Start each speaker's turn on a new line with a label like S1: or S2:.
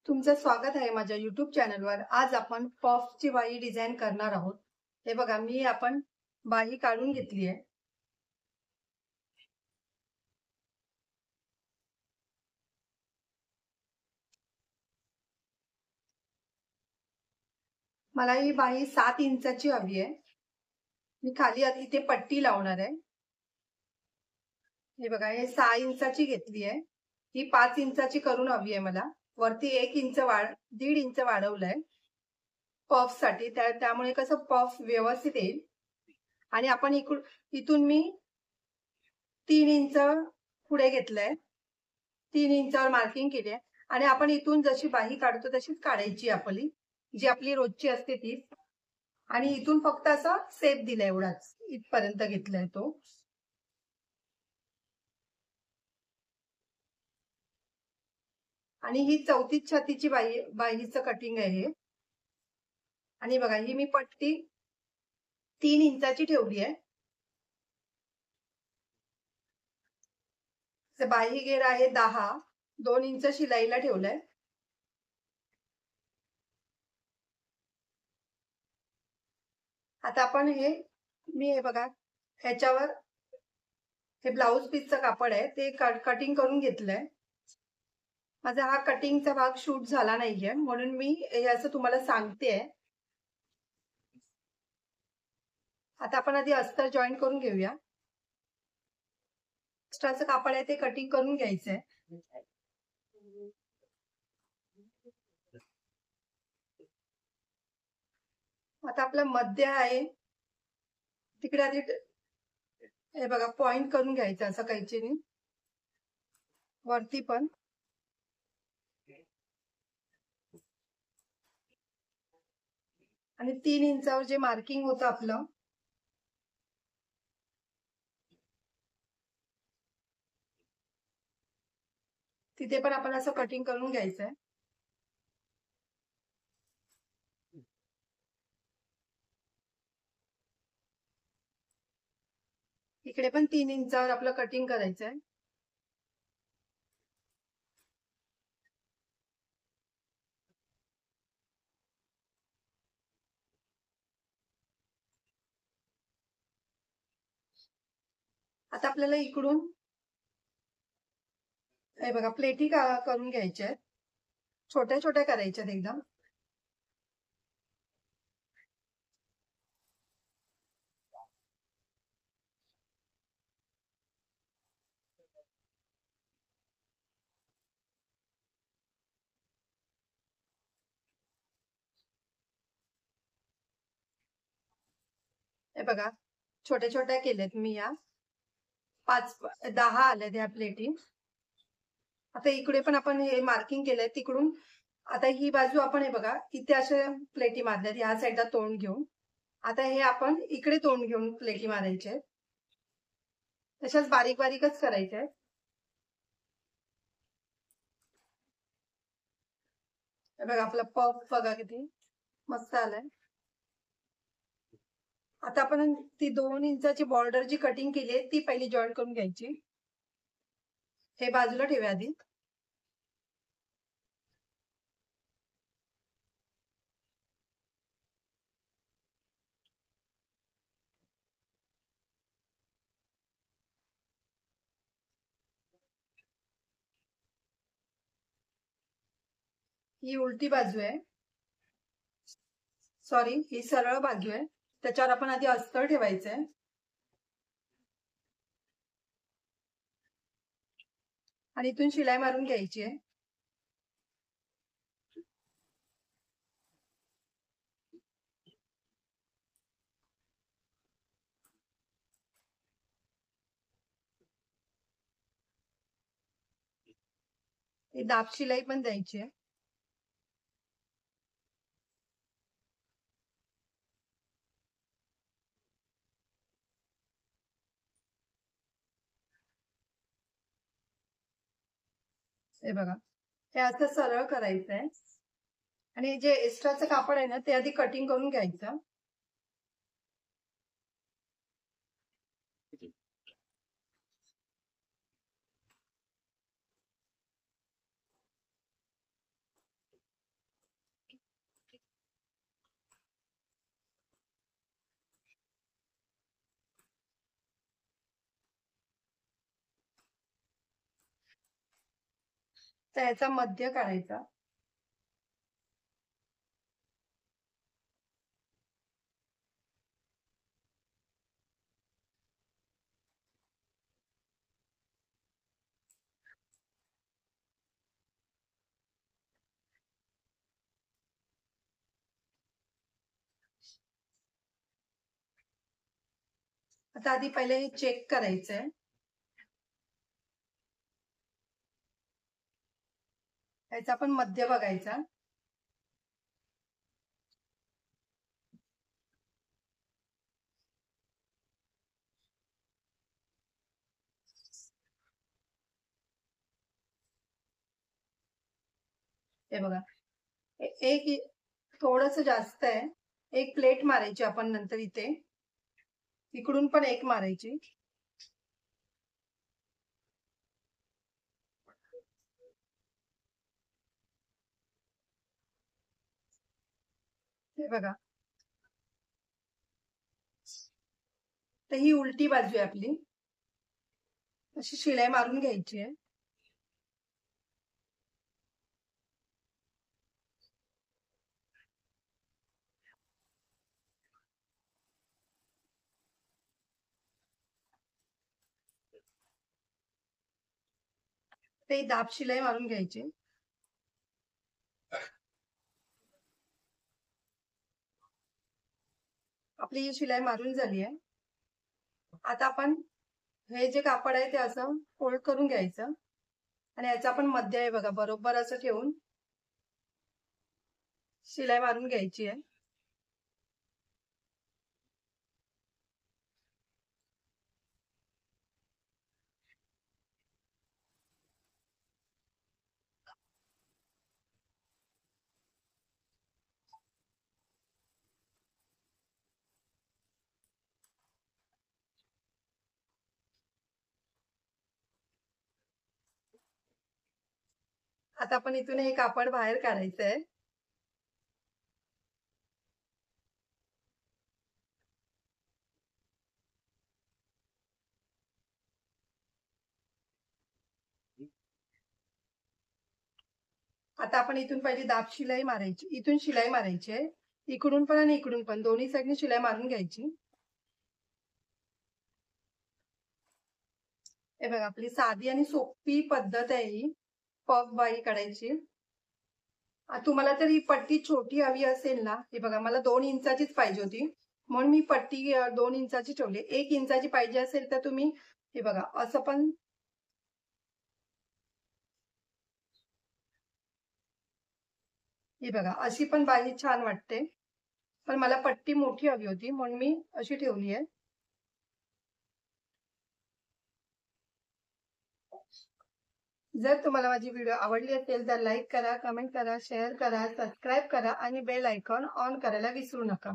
S1: तुमचं स्वागत आहे माझ्या YouTube चॅनलवर. आज आपण पफची बाही डिझाईन करणार आहोत. हे बघा, आपण बाही काढून घेतली आहे. मला ही बाही 7 इंचाची हवी आहे. मी खाली आधी इथे पट्टी लावणार आहे. हे बघा, हे 6 इंचाची घेतली आहे. ही 5 इंचाची करून हवी आहे मला. वरती 1 इंच 1.5 इंच वाढवलंय पफ साठी. त्यामुळे कसं पफ व्यवस्थित येईल. आणि आपण इथून मी 3 इंच पुढे घेतलंय. 3 इंचावर मार्किंग केली आहे. आणि आपण इथून जशी बाही काढतो तशीच काढायची आपली, जी आपली रोजची असते ती. आणि इथून फक्त असा सेप दिलाय, एवढाच इथपर्यंत घेतलाय तो. आणि ही 34 छातीची बाहीचं कटिंग आहे. आणि बघा, ही मी पट्टी 3 इंचाची ठेवली आहे. बाही घेर आहे 10, 2 इंच शिलाईला ठेवलंय. आता आपण हे बघा, ह्याच्यावर हे ब्लाउज पीसचं कापड आहे, ते कटिंग करून घेतलंय. माझा हा कटिंगचा भाग शूट झाला नाहीये, म्हणून मी हे असं तुम्हाला सांगते. आता आपण आधी अस्तर जॉईन करून घेऊया. एक्स्ट्राचं कापड आहे ते कटिंग करून घ्यायचंय. आता आपलं मध्य आहे तिकडे आधी हे बघा, पॉइंट करून घ्यायचं असं कैचीने वरती पण. आणि 3 इंचावर जे मार्किंग होतं आपलं, तिथे पण आपण असं कटिंग करून घ्यायचंय. इकडे पण 3 इंचावर आपलं कटिंग करायचंय. आता आपल्याला इकडून हे बघा, प्लेटी करून घ्यायच्या आहेत. छोट्या छोट्या करायच्या एकदम. हे बघा, छोट्या छोट्या केल्यात मी. या 10 आल्यात ह्या प्लेटी. आता इकडे पण आपण हे मार्किंग केलंय तिकडून. आता ही बाजू आपण हे बघा, इथे अशा प्लेटी मारल्यात ह्या साईडला तोंड घेऊन. आता हे आपण इकडे तोंड घेऊन प्लेटी मारायच्या आहेत. तशाच बारीक बारीकच करायच्या आहेत. हे बघा, आपला पफ बघा किती मस्त आलाय. आता आपण ती 2 इंचाची बॉर्डर जी कटिंग केली आहे ती पहिली जॉईन करून घ्यायची. हे बाजूला ठेवूया आधी. ही उलटी बाजू आहे, सॉरी, ही सरळ बाजू आहे. त्याच्यावर आपण आधी अस्तर ठेवायचंय. आणि इथून शिलाई मारून घ्यायची आहे. ही दाब शिलाई पण द्यायची आहे. हे बघा, हे असं सरळ करायचंय. आणि जे एक्स्ट्राचं कापड आहे ना ते आधी कटिंग करून घ्यायचं. आता याचा मध्य काढायचा. आता आधी पहिले हे चेक करायचंय. याचा पण मध्य बघायचा. हे बघा, एक थोडस जास्त आहे. एक प्लेट मारायची आपण नंतर इथे. इकडून पण एक मारायची. हे बघा, तर ही उलटी बाजू आहे आपली. अशी शिलाई मारून घ्यायची आहे. ते दाब शिलाई मारून घ्यायची. आपली ही शिलाई मारून झाली आहे. आता आपण हे जे कापड आहे ते असं फोल्ड करून घ्यायचं आणि याचा पण मध्य आहे बघा, बरोबर असं ठेवून शिलाई मारून घ्यायची आहे. आता आपण इथून हे कापड बाहेर काढायचं आहे. आता आपण इथून पहिली दाब शिलाई मारायची. इथून शिलाई मारायची आहे. इकडून पण आणि इकडून पण दोन्ही साईडने शिलाई मारून घ्यायची. हे बघा, आपली साधी आणि सोपी पद्धत आहे ही पफ बाही काढायची. तुम्हाला जर ही पट्टी छोटी हवी असेल ना, हे बघा मला 2 इंचाचीच पाहिजे होती म्हणून मी पट्टी 2 इंचाची ठेवली. 1 इंचाची पाहिजे असेल तर तुम्ही हे बघा असं पण हे बघा अशी पण बाही छान वाटते. पण मला पट्टी मोठी हवी होती म्हणून मी अशी ठेवली आहे. जर तुम्हाला माझी व्हिडिओ आवडली असेल तर लाईक करा, कमेंट करा, शेअर करा, सबस्क्राईब करा आणि बेल आयकॉन ऑन करायला विसरू नका.